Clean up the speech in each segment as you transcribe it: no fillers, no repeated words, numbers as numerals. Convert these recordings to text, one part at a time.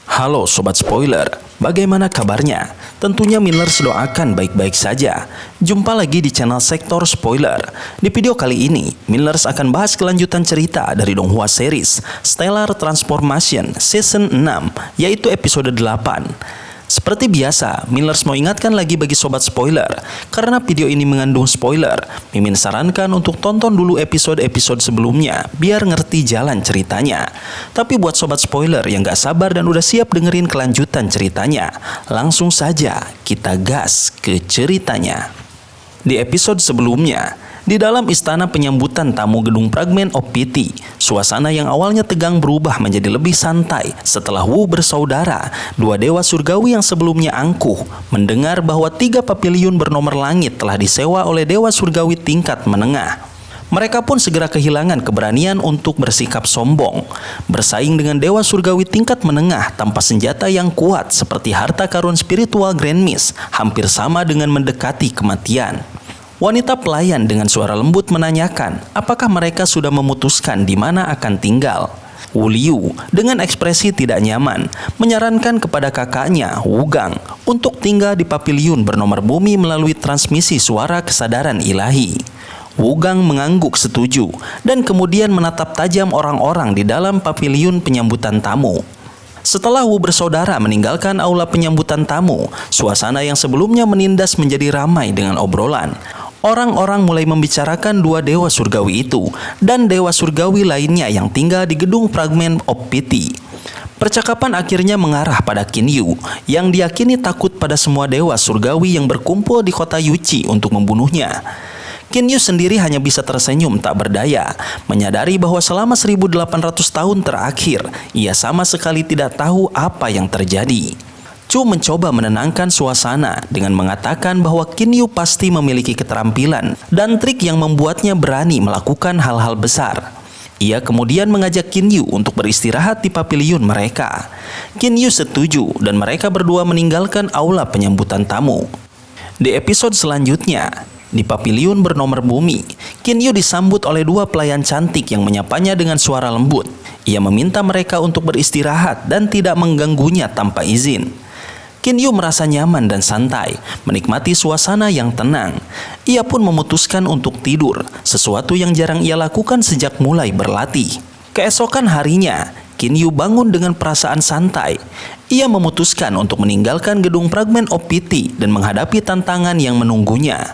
Halo Sobat Spoiler, bagaimana kabarnya? Tentunya Millers doakan baik-baik saja. Jumpa lagi di channel Sektor Spoiler. Di video kali ini, Millers akan bahas kelanjutan cerita dari Donghua series Stellar Transformation Season 6, yaitu episode 8. Seperti biasa, Millers mau ingatkan lagi bagi Sobat Spoiler, karena video ini mengandung spoiler, Mimin sarankan untuk tonton dulu episode-episode sebelumnya, biar ngerti jalan ceritanya. Tapi buat Sobat Spoiler yang gak sabar dan udah siap dengerin kelanjutan ceritanya, langsung saja kita gas ke ceritanya. Di episode sebelumnya, di dalam istana penyambutan tamu gedung Fragment of Pity, suasana yang awalnya tegang berubah menjadi lebih santai setelah Wu bersaudara, dua dewa surgawi yang sebelumnya angkuh, mendengar bahwa 3 paviliun bernomor langit telah disewa oleh dewa surgawi tingkat menengah. Mereka pun segera kehilangan keberanian untuk bersikap sombong, bersaing dengan dewa surgawi tingkat menengah tanpa senjata yang kuat seperti harta karun spiritual Grand Mist, hampir sama dengan mendekati kematian. Wanita pelayan dengan suara lembut menanyakan apakah mereka sudah memutuskan di mana akan tinggal. Wu Liu dengan ekspresi tidak nyaman menyarankan kepada kakaknya Wu Gang untuk tinggal di paviliun bernomor bumi melalui transmisi suara kesadaran ilahi. Wu Gang mengangguk setuju dan kemudian menatap tajam orang-orang di dalam paviliun penyambutan tamu. Setelah Wu bersaudara meninggalkan aula penyambutan tamu, suasana yang sebelumnya menindas menjadi ramai dengan obrolan. Orang-orang mulai membicarakan dua dewa surgawi itu dan dewa surgawi lainnya yang tinggal di gedung Fragment of Pity. Percakapan akhirnya mengarah pada Qin Yu yang diyakini takut pada semua dewa surgawi yang berkumpul di kota Yuchi untuk membunuhnya. Qin Yu sendiri hanya bisa tersenyum tak berdaya, menyadari bahwa selama 1800 tahun terakhir, ia sama sekali tidak tahu apa yang terjadi. Chu mencoba menenangkan suasana dengan mengatakan bahwa Qin Yu pasti memiliki keterampilan dan trik yang membuatnya berani melakukan hal-hal besar. Ia kemudian mengajak Qin Yu untuk beristirahat di paviliun mereka. Qin Yu setuju dan mereka berdua meninggalkan aula penyambutan tamu. Di episode selanjutnya, di paviliun bernomor bumi, Qin Yu disambut oleh dua pelayan cantik yang menyapanya dengan suara lembut. Ia meminta mereka untuk beristirahat dan tidak mengganggunya tanpa izin. Qin Yu merasa nyaman dan santai, menikmati suasana yang tenang. Ia pun memutuskan untuk tidur, sesuatu yang jarang ia lakukan sejak mulai berlatih. Keesokan harinya, Qin Yu bangun dengan perasaan santai. Ia memutuskan untuk meninggalkan gedung Fragment of Pity dan menghadapi tantangan yang menunggunya.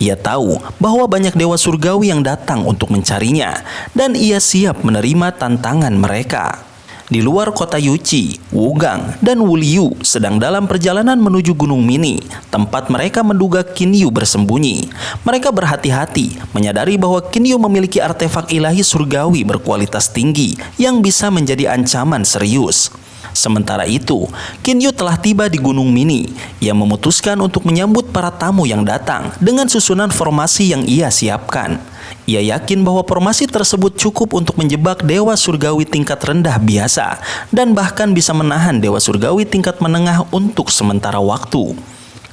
Ia tahu bahwa banyak dewa surgawi yang datang untuk mencarinya, dan ia siap menerima tantangan mereka. Di luar kota Yuchi, Wu Gang dan Wu Liu sedang dalam perjalanan menuju Gunung Mini, tempat mereka menduga Qin Yu bersembunyi. Mereka berhati-hati, menyadari bahwa Qin Yu memiliki artefak ilahi surgawi berkualitas tinggi yang bisa menjadi ancaman serius. Sementara itu, Qin Yu telah tiba di Gunung Mini. Ia memutuskan untuk menyambut para tamu yang datang dengan susunan formasi yang ia siapkan. Ia yakin bahwa formasi tersebut cukup untuk menjebak dewa surgawi tingkat rendah biasa dan bahkan bisa menahan dewa surgawi tingkat menengah untuk sementara waktu.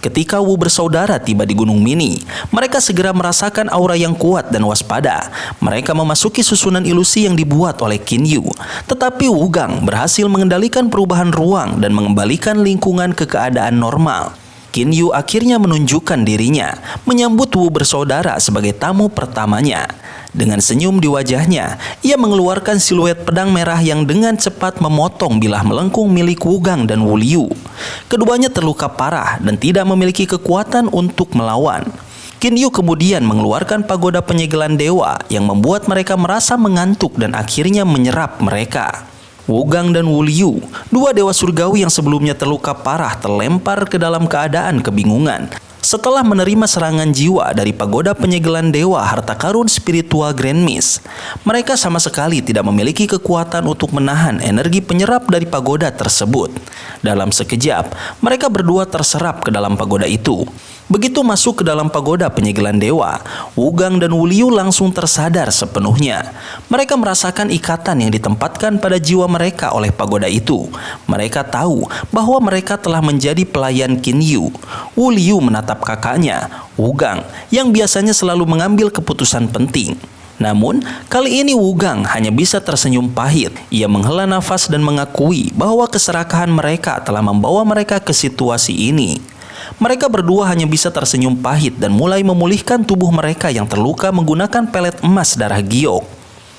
Ketika Wu bersaudara tiba di Gunung Mini, mereka segera merasakan aura yang kuat dan waspada. Mereka memasuki susunan ilusi yang dibuat oleh Qin Yu. Tetapi Wu Gang berhasil mengendalikan perubahan ruang dan mengembalikan lingkungan ke keadaan normal. Qin Yu akhirnya menunjukkan dirinya, menyambut Wu bersaudara sebagai tamu pertamanya. Dengan senyum di wajahnya, ia mengeluarkan siluet pedang merah yang dengan cepat memotong bilah melengkung milik Wu Gang dan Wu Liu. Keduanya terluka parah dan tidak memiliki kekuatan untuk melawan. Qin Yu kemudian mengeluarkan pagoda penyegelan dewa yang membuat mereka merasa mengantuk dan akhirnya menyerap mereka. Wu Gang dan Wu Liu, dua dewa surgawi yang sebelumnya terluka parah, terlempar ke dalam keadaan kebingungan. Setelah menerima serangan jiwa dari pagoda penyegelan dewa harta karun spiritual Grand Mist, mereka sama sekali tidak memiliki kekuatan untuk menahan energi penyerap dari pagoda tersebut. Dalam sekejap, mereka berdua terserap ke dalam pagoda itu. Begitu masuk ke dalam pagoda penyegelan dewa, Wu Gang dan Wu Liu langsung tersadar sepenuhnya. Mereka merasakan ikatan yang ditempatkan pada jiwa mereka oleh pagoda itu. Mereka tahu bahwa mereka telah menjadi pelayan Qin Yu. Wu Liu menatap kakaknya, Wu Gang, yang biasanya selalu mengambil keputusan penting. Namun, kali ini Wugang hanya bisa tersenyum pahit. Ia menghela nafas dan mengakui bahwa keserakahan mereka telah membawa mereka ke situasi ini. Mereka berdua hanya bisa tersenyum pahit dan mulai memulihkan tubuh mereka yang terluka menggunakan pelet emas darah giok.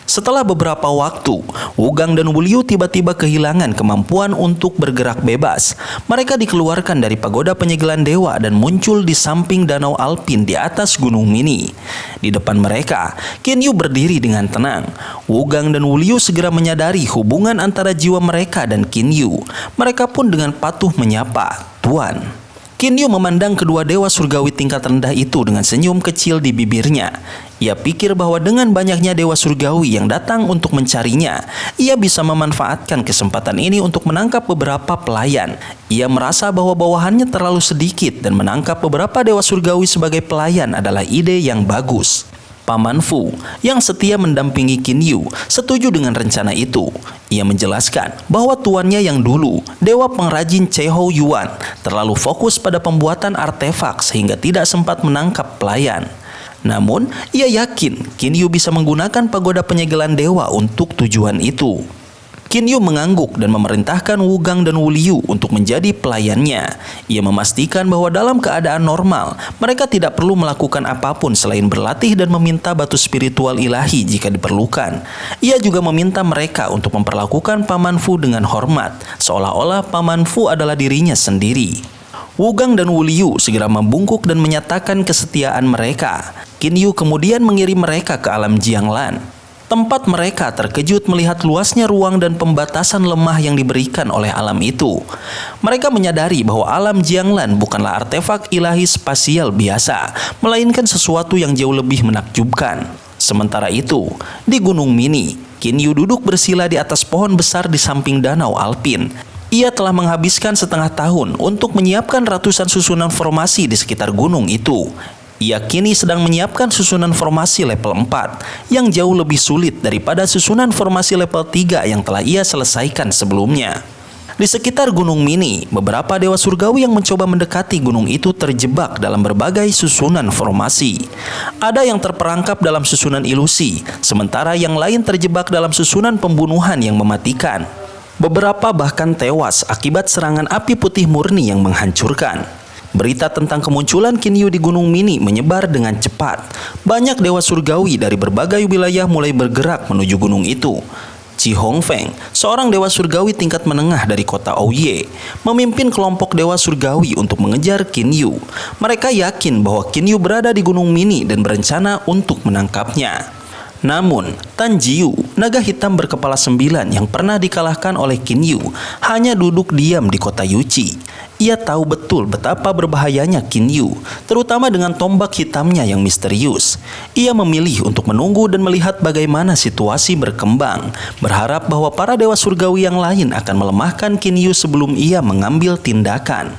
Setelah beberapa waktu, Wugang dan Wulyu tiba-tiba kehilangan kemampuan untuk bergerak bebas. Mereka dikeluarkan dari pagoda penyegelan dewa dan muncul di samping danau Alpin di atas Gunung Mini. Di depan mereka, Kinyu berdiri dengan tenang. Wugang dan Wulyu segera menyadari hubungan antara jiwa mereka dan Kinyu. Mereka pun dengan patuh menyapa, "Tuan." Kinyu memandang kedua dewa surgawi tingkat rendah itu dengan senyum kecil di bibirnya. Ia pikir bahwa dengan banyaknya dewa surgawi yang datang untuk mencarinya, ia bisa memanfaatkan kesempatan ini untuk menangkap beberapa pelayan. Ia merasa bahwa bawahannya terlalu sedikit dan menangkap beberapa dewa surgawi sebagai pelayan adalah ide yang bagus. Paman Fu, yang setia mendampingi Kinyu, setuju dengan rencana itu. Ia menjelaskan bahwa tuannya yang dulu, dewa pengrajin Chehou Yuan, terlalu fokus pada pembuatan artefak sehingga tidak sempat menangkap pelayan. Namun, ia yakin Kinyu bisa menggunakan pagoda penyegelan dewa untuk tujuan itu. Kinyu mengangguk dan memerintahkan Wugang dan Wulyu untuk menjadi pelayannya. Ia memastikan bahwa dalam keadaan normal, mereka tidak perlu melakukan apapun selain berlatih dan meminta batu spiritual ilahi jika diperlukan. Ia juga meminta mereka untuk memperlakukan Paman Fu dengan hormat, seolah-olah Paman Fu adalah dirinya sendiri. Wugang dan Wulyu segera membungkuk dan menyatakan kesetiaan mereka. Kinyu kemudian mengirim mereka ke alam Jianglan. Tempat mereka terkejut melihat luasnya ruang dan pembatasan lemah yang diberikan oleh alam itu. Mereka menyadari bahwa alam Jianglan bukanlah artefak ilahi spasial biasa, melainkan sesuatu yang jauh lebih menakjubkan. Sementara itu, di Gunung Mini, Kinyu duduk bersila di atas pohon besar di samping danau Alpin. Ia telah menghabiskan setengah tahun untuk menyiapkan ratusan susunan formasi di sekitar gunung itu. Ia kini sedang menyiapkan susunan formasi level 4 yang jauh lebih sulit daripada susunan formasi level 3 yang telah ia selesaikan sebelumnya. Di sekitar Gunung Mini, beberapa dewa surgawi yang mencoba mendekati gunung itu terjebak dalam berbagai susunan formasi. Ada yang terperangkap dalam susunan ilusi, sementara yang lain terjebak dalam susunan pembunuhan yang mematikan. Beberapa bahkan tewas akibat serangan api putih murni yang menghancurkan. Berita tentang kemunculan Kinyu di Gunung Mini menyebar dengan cepat. Banyak dewa surgawi dari berbagai wilayah mulai bergerak menuju gunung itu. Chi Hongfeng, seorang dewa surgawi tingkat menengah dari kota Ouyé, memimpin kelompok dewa surgawi untuk mengejar Kinyu. Mereka yakin bahwa Kinyu berada di Gunung Mini dan berencana untuk menangkapnya. Namun, Tan Jiu, naga hitam berkepala 9 yang pernah dikalahkan oleh Kinyu, hanya duduk diam di kota Yuchi. Ia tahu betul betapa berbahayanya Kinyu, terutama dengan tombak hitamnya yang misterius. Ia memilih untuk menunggu dan melihat bagaimana situasi berkembang, berharap bahwa para dewa surgawi yang lain akan melemahkan Kinyu sebelum ia mengambil tindakan.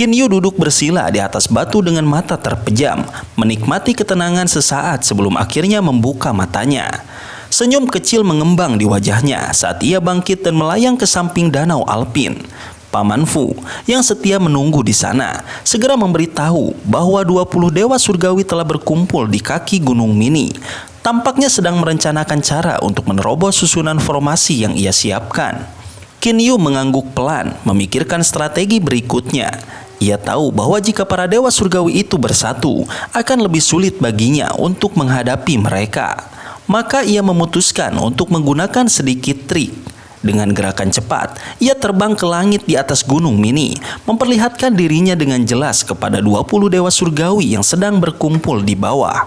Kinyu duduk bersila di atas batu dengan mata terpejam, menikmati ketenangan sesaat sebelum akhirnya membuka matanya. Senyum kecil mengembang di wajahnya saat ia bangkit dan melayang ke samping danau Alpin. Paman Fu, yang setia menunggu di sana, segera memberitahu bahwa 20 dewa surgawi telah berkumpul di kaki Gunung Mini. Tampaknya sedang merencanakan cara untuk menerobos susunan formasi yang ia siapkan. Kinyu mengangguk pelan, memikirkan strategi berikutnya. Ia tahu bahwa jika para dewa surgawi itu bersatu, akan lebih sulit baginya untuk menghadapi mereka. Maka ia memutuskan untuk menggunakan sedikit trik. Dengan gerakan cepat, ia terbang ke langit di atas Gunung Mini, memperlihatkan dirinya dengan jelas kepada 20 dewa surgawi yang sedang berkumpul di bawah.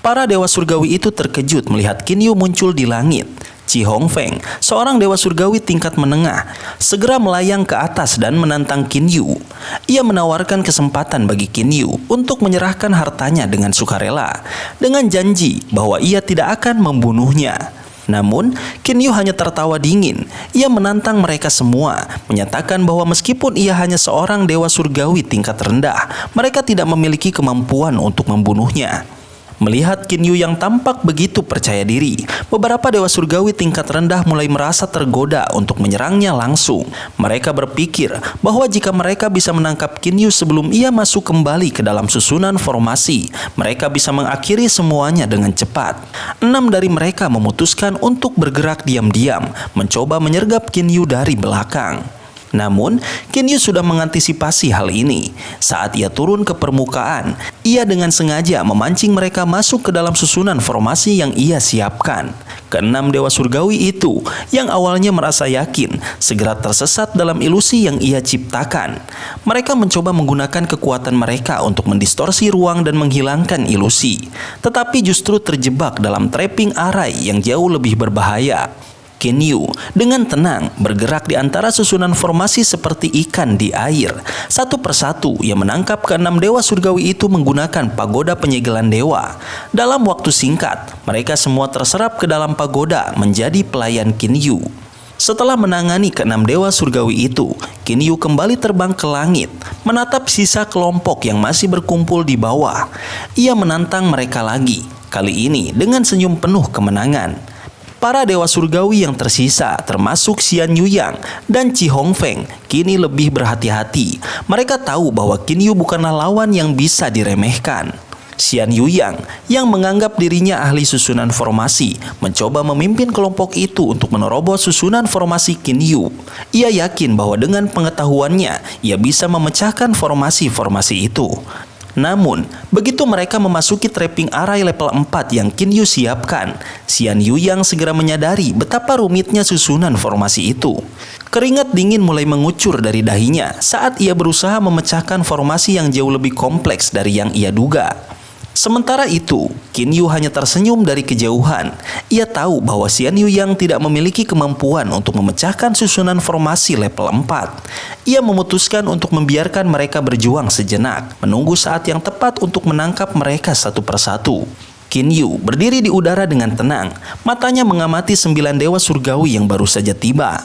Para dewa surgawi itu terkejut melihat Kinyu muncul di langit. Chi Hongfeng, seorang dewa surgawi tingkat menengah, segera melayang ke atas dan menantang Kinyu. Ia menawarkan kesempatan bagi Kinyu untuk menyerahkan hartanya dengan sukarela, dengan janji bahwa ia tidak akan membunuhnya. Namun, Kinyu hanya tertawa dingin. Ia menantang mereka semua, menyatakan bahwa meskipun ia hanya seorang dewa surgawi tingkat rendah, mereka tidak memiliki kemampuan untuk membunuhnya. Melihat Qin Yu yang tampak begitu percaya diri, beberapa dewa surgawi tingkat rendah mulai merasa tergoda untuk menyerangnya langsung. Mereka berpikir bahwa jika mereka bisa menangkap Qin Yu sebelum ia masuk kembali ke dalam susunan formasi, mereka bisa mengakhiri semuanya dengan cepat. 6 dari mereka memutuskan untuk bergerak diam-diam, mencoba menyergap Qin Yu dari belakang. Namun, Qin Yu sudah mengantisipasi hal ini. Saat ia turun ke permukaan, ia dengan sengaja memancing mereka masuk ke dalam susunan formasi yang ia siapkan. Keenam dewa surgawi itu, yang awalnya merasa yakin, segera tersesat dalam ilusi yang ia ciptakan. Mereka mencoba menggunakan kekuatan mereka untuk mendistorsi ruang dan menghilangkan ilusi, tetapi justru terjebak dalam trapping arai yang jauh lebih berbahaya. Qin Yu dengan tenang bergerak di antara susunan formasi seperti ikan di air. Satu persatu ia menangkap keenam dewa surgawi itu menggunakan pagoda penyegelan dewa. Dalam waktu singkat, mereka semua terserap ke dalam pagoda menjadi pelayan Qin Yu. Setelah menangani keenam dewa surgawi itu, Qin Yu kembali terbang ke langit, menatap sisa kelompok yang masih berkumpul di bawah. Ia menantang mereka lagi, kali ini dengan senyum penuh kemenangan. Para dewa surgawi yang tersisa, termasuk Xian Yuyang dan Qi Hongfeng, kini lebih berhati-hati. Mereka tahu bahwa Qin Yu bukanlah lawan yang bisa diremehkan. Xian Yuyang, yang menganggap dirinya ahli susunan formasi, mencoba memimpin kelompok itu untuk menerobos susunan formasi Qin Yu. Ia yakin bahwa dengan pengetahuannya, ia bisa memecahkan formasi-formasi itu. Namun, begitu mereka memasuki trapping arai level 4 yang Qin Yu siapkan, Xian Yuyang segera menyadari betapa rumitnya susunan formasi itu. Keringat dingin mulai mengucur dari dahinya saat ia berusaha memecahkan formasi yang jauh lebih kompleks dari yang ia duga. Sementara itu, Qin Yu hanya tersenyum dari kejauhan. Ia tahu bahwa Xian Yuyang tidak memiliki kemampuan untuk memecahkan susunan formasi level 4. Ia memutuskan untuk membiarkan mereka berjuang sejenak, menunggu saat yang tepat untuk menangkap mereka satu persatu. Qin Yu berdiri di udara dengan tenang, matanya mengamati 9 dewa surgawi yang baru saja tiba.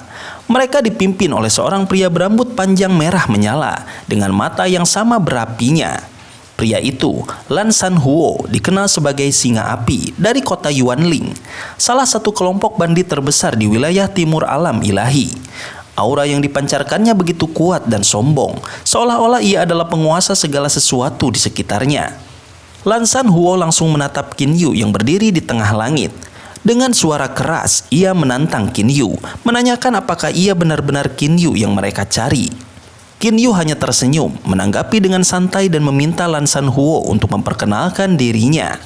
Mereka dipimpin oleh seorang pria berambut panjang merah menyala, dengan mata yang sama berapinya. Pria itu, Lan San Huo, dikenal sebagai singa api dari kota Yuanling, salah satu kelompok bandit terbesar di wilayah timur alam ilahi. Aura yang dipancarkannya begitu kuat dan sombong, seolah-olah ia adalah penguasa segala sesuatu di sekitarnya. Lan San Huo langsung menatap Qin Yu yang berdiri di tengah langit. Dengan suara keras, ia menantang Qin Yu, menanyakan apakah ia benar-benar Qin Yu yang mereka cari. Qin Yu hanya tersenyum, menanggapi dengan santai dan meminta Lan San Huo untuk memperkenalkan dirinya.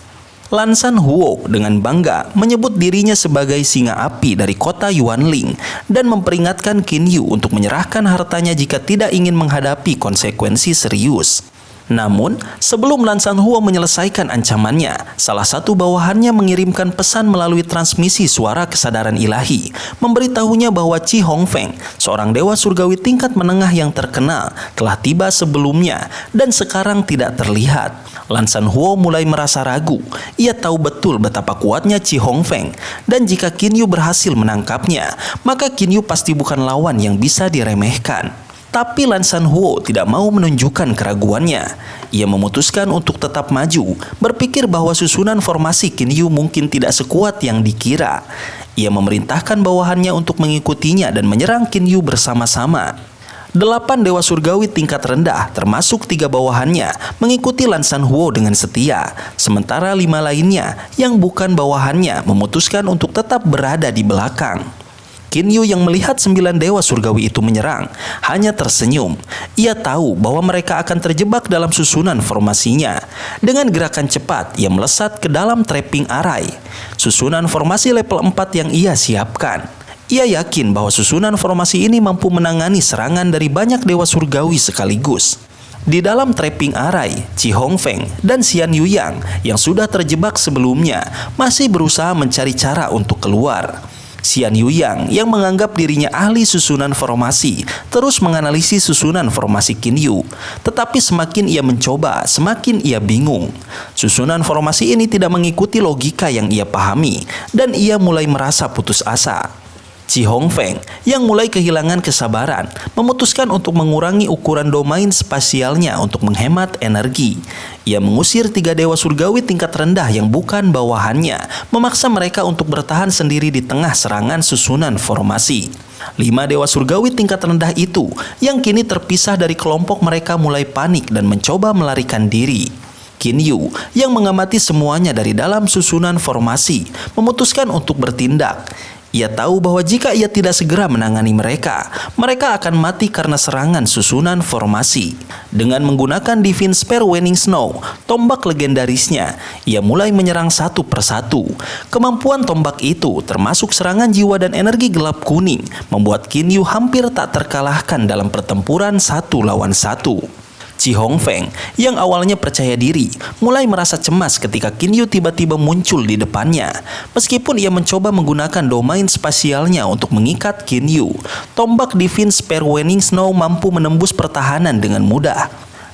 Lan San Huo dengan bangga menyebut dirinya sebagai singa api dari kota Yuanling dan memperingatkan Qin Yu untuk menyerahkan hartanya jika tidak ingin menghadapi konsekuensi serius. Namun, sebelum Lan San Huo menyelesaikan ancamannya, salah satu bawahannya mengirimkan pesan melalui transmisi suara kesadaran ilahi, memberitahunya bahwa Qi Hongfeng, seorang dewa surgawi tingkat menengah yang terkenal, telah tiba sebelumnya dan sekarang tidak terlihat. Lan San Huo mulai merasa ragu. Ia tahu betul betapa kuatnya Qi Hongfeng, dan jika Qin Yu berhasil menangkapnya, maka Qin Yu pasti bukan lawan yang bisa diremehkan. Tapi Lan San Huo tidak mau menunjukkan keraguannya. Ia memutuskan untuk tetap maju, berpikir bahwa susunan formasi Qin Yu mungkin tidak sekuat yang dikira. Ia memerintahkan bawahannya untuk mengikutinya dan menyerang Qin Yu bersama-sama. 8 dewa surgawi tingkat rendah, termasuk 3 bawahannya, mengikuti Lan San Huo dengan setia. Sementara 5 lainnya, yang bukan bawahannya, memutuskan untuk tetap berada di belakang. Qin Yu yang melihat 9 dewa surgawi itu menyerang, hanya tersenyum. Ia tahu bahwa mereka akan terjebak dalam susunan formasinya. Dengan gerakan cepat, ia melesat ke dalam trapping arai, susunan formasi level 4 yang ia siapkan. Ia yakin bahwa susunan formasi ini mampu menangani serangan dari banyak dewa surgawi sekaligus. Di dalam trapping arai, Qi Hongfeng dan Xian Yuyang yang sudah terjebak sebelumnya masih berusaha mencari cara untuk keluar. Xian Yuyang yang menganggap dirinya ahli susunan formasi terus menganalisis susunan formasi Qin Yu. Tetapi semakin ia mencoba, semakin ia bingung. Susunan formasi ini tidak mengikuti logika yang ia pahami dan ia mulai merasa putus asa. Chi Hongfeng yang mulai kehilangan kesabaran memutuskan untuk mengurangi ukuran domain spasialnya untuk menghemat energi. Ia mengusir 3 dewa surgawi tingkat rendah yang bukan bawahannya, memaksa mereka untuk bertahan sendiri di tengah serangan susunan formasi. 5 dewa surgawi tingkat rendah itu yang kini terpisah dari kelompok mereka mulai panik dan mencoba melarikan diri. Qin Yu yang mengamati semuanya dari dalam susunan formasi memutuskan untuk bertindak. Ia tahu bahwa jika ia tidak segera menangani mereka, mereka akan mati karena serangan susunan formasi. Dengan menggunakan Divine Spear Waning Snow, tombak legendarisnya, ia mulai menyerang satu persatu. Kemampuan tombak itu, termasuk serangan jiwa dan energi gelap kuning, membuat Qin Yu hampir tak terkalahkan dalam pertempuran 1 lawan 1. Chi Hongfeng yang awalnya percaya diri mulai merasa cemas ketika Qin Yu tiba-tiba muncul di depannya. Meskipun ia mencoba menggunakan domain spasialnya untuk mengikat Qin Yu, tombak Divine Spear Waning Snow mampu menembus pertahanan dengan mudah.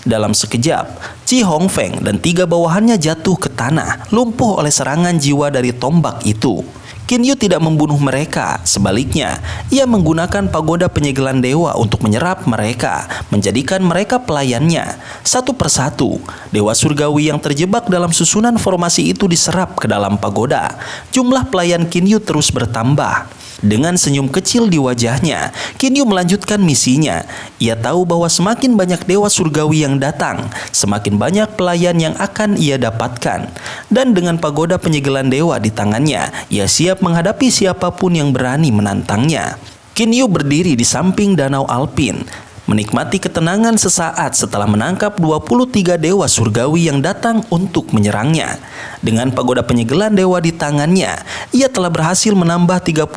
Dalam sekejap, Chi Hongfeng dan 3 bawahannya jatuh ke tanah, lumpuh oleh serangan jiwa dari tombak itu. Qin Yu tidak membunuh mereka, sebaliknya, ia menggunakan pagoda penyegelan dewa untuk menyerap mereka, menjadikan mereka pelayannya. Satu persatu, dewa surgawi yang terjebak dalam susunan formasi itu diserap ke dalam pagoda. Jumlah pelayan Qin Yu terus bertambah. Dengan senyum kecil di wajahnya, Qin Yu melanjutkan misinya. Ia tahu bahwa semakin banyak dewa surgawi yang datang, semakin banyak pelayan yang akan ia dapatkan. Dan dengan pagoda penyegelan dewa di tangannya, ia siap menghadapi siapapun yang berani menantangnya. Qin Yu berdiri di samping danau Alpin, menikmati ketenangan sesaat setelah menangkap 23 dewa surgawi yang datang untuk menyerangnya. Dengan pagoda penyegelan dewa di tangannya, ia telah berhasil menambah 31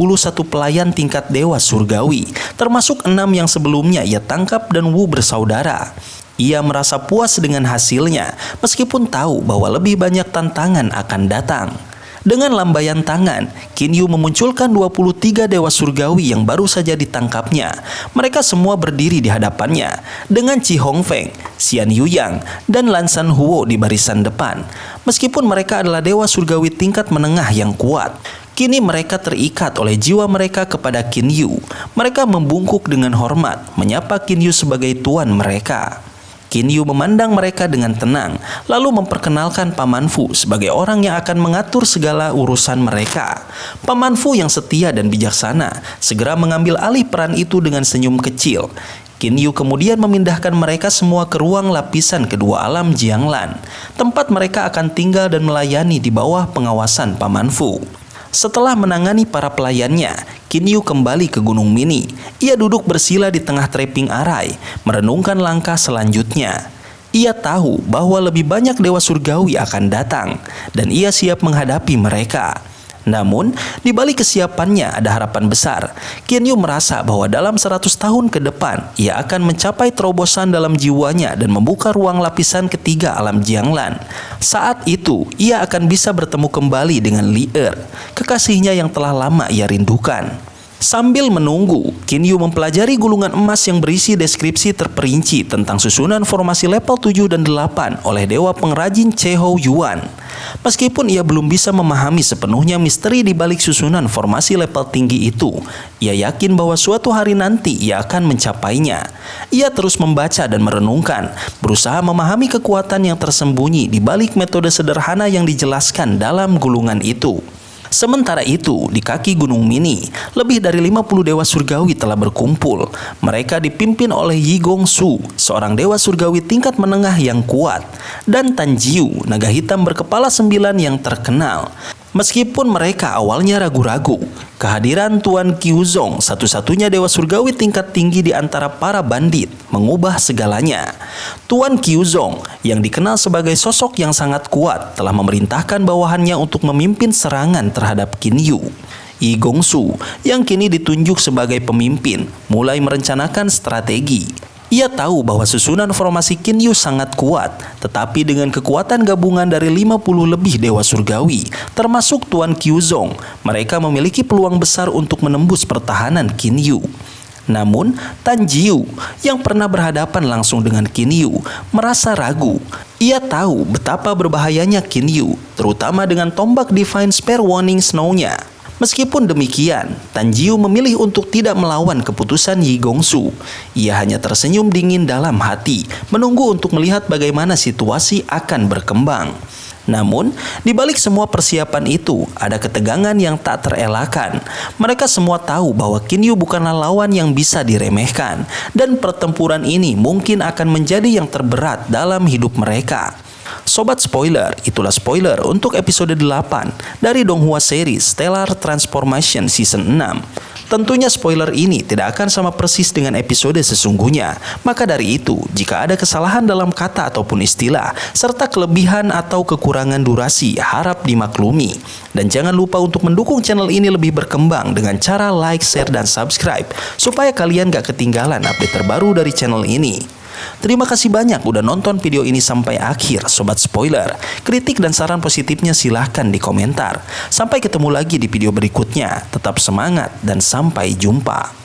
pelayan tingkat dewa surgawi, termasuk 6 yang sebelumnya ia tangkap dan Wu bersaudara. Ia merasa puas dengan hasilnya, meskipun tahu bahwa lebih banyak tantangan akan datang. Dengan lambaian tangan, Qin Yu memunculkan 23 dewa surgawi yang baru saja ditangkapnya. Mereka semua berdiri di hadapannya, dengan Chi Hongfeng, Xian Yuyang, dan Lan San Huo di barisan depan. Meskipun mereka adalah dewa surgawi tingkat menengah yang kuat, kini mereka terikat oleh jiwa mereka kepada Qin Yu. Mereka membungkuk dengan hormat, menyapa Qin Yu sebagai tuan mereka. Qin Yu memandang mereka dengan tenang, lalu memperkenalkan Paman Fu sebagai orang yang akan mengatur segala urusan mereka. Paman Fu yang setia dan bijaksana segera mengambil alih peran itu dengan senyum kecil. Qin Yu kemudian memindahkan mereka semua ke ruang lapisan kedua alam Jianglan, tempat mereka akan tinggal dan melayani di bawah pengawasan Paman Fu. Setelah menangani para pelayannya, Qin Yu kembali ke Gunung Mini. Ia duduk bersila di tengah trapping arai, merenungkan langkah selanjutnya. Ia tahu bahwa lebih banyak dewa surgawi akan datang, dan ia siap menghadapi mereka. Namun, di balik kesiapannya ada harapan besar. Qin Yu merasa bahwa dalam 100 tahun ke depan, ia akan mencapai terobosan dalam jiwanya dan membuka ruang lapisan ketiga alam Jianglan. Saat itu, ia akan bisa bertemu kembali dengan Li Er, kekasihnya yang telah lama ia rindukan. Sambil menunggu, Qin Yu mempelajari gulungan emas yang berisi deskripsi terperinci tentang susunan formasi level 7 dan 8 oleh Dewa Pengrajin Chehou Yuan. Meskipun ia belum bisa memahami sepenuhnya misteri di balik susunan formasi level tinggi itu, ia yakin bahwa suatu hari nanti ia akan mencapainya. Ia terus membaca dan merenungkan, berusaha memahami kekuatan yang tersembunyi di balik metode sederhana yang dijelaskan dalam gulungan itu. Sementara itu, di kaki Gunung Mini, lebih dari 50 dewa surgawi telah berkumpul. Mereka dipimpin oleh Yi Gongsu, seorang dewa surgawi tingkat menengah yang kuat, dan Tan Jiu, naga hitam berkepala 9 yang terkenal. Meskipun mereka awalnya ragu-ragu, kehadiran Tuan Qiuzong, satu-satunya dewa surgawi tingkat tinggi di antara para bandit, mengubah segalanya. Tuan Qiuzong, yang dikenal sebagai sosok yang sangat kuat, telah memerintahkan bawahannya untuk memimpin serangan terhadap Qin Yu. Yi Gongsu, yang kini ditunjuk sebagai pemimpin, mulai merencanakan strategi. Ia tahu bahwa susunan formasi Qin Yu sangat kuat, tetapi dengan kekuatan gabungan dari 50 lebih dewa surgawi, termasuk Tuan Qiuzong, mereka memiliki peluang besar untuk menembus pertahanan Qin Yu. Namun, Tan Jiu, yang pernah berhadapan langsung dengan Qin Yu, merasa ragu. Ia tahu betapa berbahayanya Qin Yu, terutama dengan tombak Divine Spear Waning Snow-nya. Meskipun demikian, Tan Jiu memilih untuk tidak melawan keputusan Yi Gongsu. Ia hanya tersenyum dingin dalam hati, menunggu untuk melihat bagaimana situasi akan berkembang. Namun, di balik semua persiapan itu, ada ketegangan yang tak terelakkan. Mereka semua tahu bahwa Qin Yu bukanlah lawan yang bisa diremehkan, dan pertempuran ini mungkin akan menjadi yang terberat dalam hidup mereka. Sobat spoiler, itulah spoiler untuk episode 8 dari Donghua series Stellar Transformation Season 6. Tentunya spoiler ini tidak akan sama persis dengan episode sesungguhnya. Maka dari itu, jika ada kesalahan dalam kata ataupun istilah, serta kelebihan atau kekurangan durasi, harap dimaklumi. Dan jangan lupa untuk mendukung channel ini lebih berkembang dengan cara like, share, dan subscribe, supaya kalian gak ketinggalan update terbaru dari channel ini. Terima kasih banyak udah nonton video ini sampai akhir, Sobat Spoiler. Kritik dan saran positifnya silahkan di komentar. Sampai ketemu lagi di video berikutnya. Tetap semangat dan sampai jumpa.